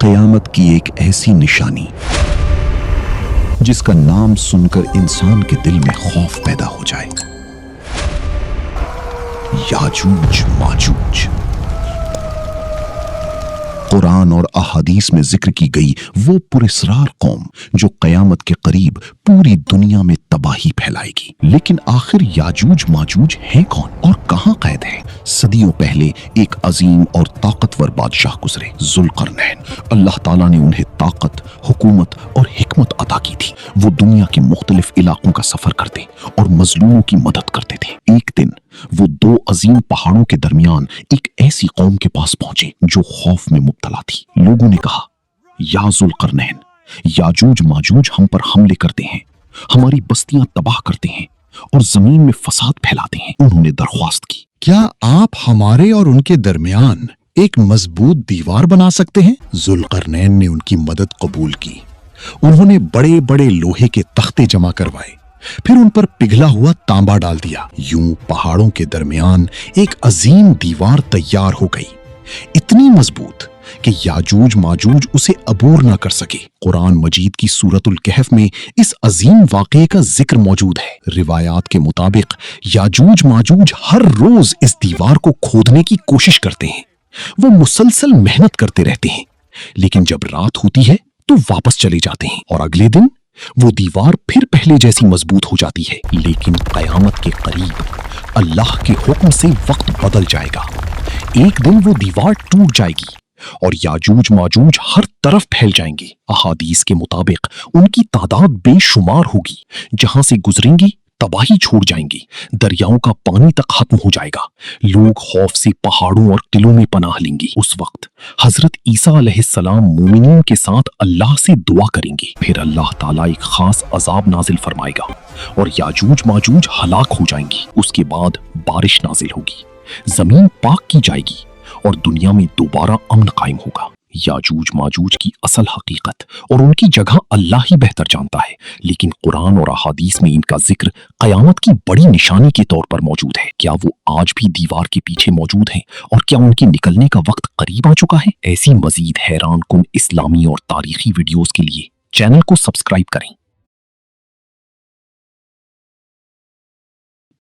क़यामत की एक ऐसी निशानी जिसका नाम सुनकर इंसान के दिल में खौफ पैदा हो जाए। याजूज माजूज। कुरान और अहादीस में जिक्र की गई वो पुरस्रार कौम जो क़यामत के करीब पूरी दुनिया में तबाही फैलाएगी। लेकिन आखिर याजूज माजूज हैं कौन और कहां कैद है? सदियों पहले एक अजीम और ताकतवर बादशाह गुजरे, जुल्करनैन। अल्लाह ताला ने उन्हें ताकत, हुकूमत और हिकमत अता की थी। वो दुनिया के मुख्तलिफ इलाकों का सफर करते और मजलूमों की मदद करते थे। एक दिन वो दो अजीम पहाड़ों के दरमियान एक ऐसी कौम के पास पहुंचे जो खौफ में मुब्तला थी। लोगों ने कहा, या जुल्करनैन, याजूज माजूज हम पर हमले करते हैं, हमारी बस्तियां तबाह करते हैं और जमीन में फसाद फैलाते हैं। उन्होंने दरख्वास्त की, क्या आप हमारे और उनके दरमियान एक मजबूत दीवार बना सकते हैं? जुल्करनैन ने उनकी मदद कबूल की। उन्होंने बड़े बड़े लोहे के तख्ते जमा करवाए, फिर उन पर पिघला हुआ तांबा डाल दिया। यूं पहाड़ों के दरमियान एक अजीम दीवार तैयार हो गई, इतनी मजबूत कि याजूज माजूज उसे अबूर ना कर सके। कुरान मजीद की सूरतुल कहफ में इस अजीम वाक़े का जिक्र मौजूद है। रिवायात के मुताबिक याजूज माजूज हर रोज इस दीवार को खोदने की कोशिश करते हैं। वो मुसलसल मेहनत करते रहते हैं, लेकिन जब रात होती है तो वापस चले जाते हैं और अगले दिन वो दीवार फिर पहले जैसी मजबूत हो जाती है। लेकिन क़यामत के करीब अल्लाह के हुक्म से वक्त बदल जाएगा। एक दिन वो दीवार टूट जाएगी और याजूज माजूज हर तरफ फैल जाएंगे। अहादीस के मुताबिक उनकी तादाद बेशुमार होगी। जहां से गुजरेंगी तबाही छोड़ जाएंगी। दरियाओं का पानी तक खत्म हो जाएगा। लोग खौफ से पहाड़ों और किलों में पनाह लेंगे। उस वक्त हजरत ईसा अलैहिस्सलाम मोमिनीन के साथ अल्लाह से दुआ करेंगे। फिर अल्लाह ताला एक खास अजाब नाजिल फरमाएगा और याजूज माजूज हलाक हो जाएंगी। उसके बाद बारिश नाजिल होगी, जमीन पाक की जाएगी और दुनिया में दोबारा अमन कायम होगा। याजूज माजूज की असल हकीकत और उनकी जगह अल्लाह ही बेहतर जानता है, लेकिन कुरान और अहादीस में इनका जिक्र क़यामत की बड़ी निशानी के तौर पर मौजूद है। क्या वो आज भी दीवार के पीछे मौजूद हैं और क्या उनके निकलने का वक्त करीब आ चुका है? ऐसी मजीद हैरान कुन इस्लामी और तारीखी वीडियोस के लिए चैनल को सब्सक्राइब करें।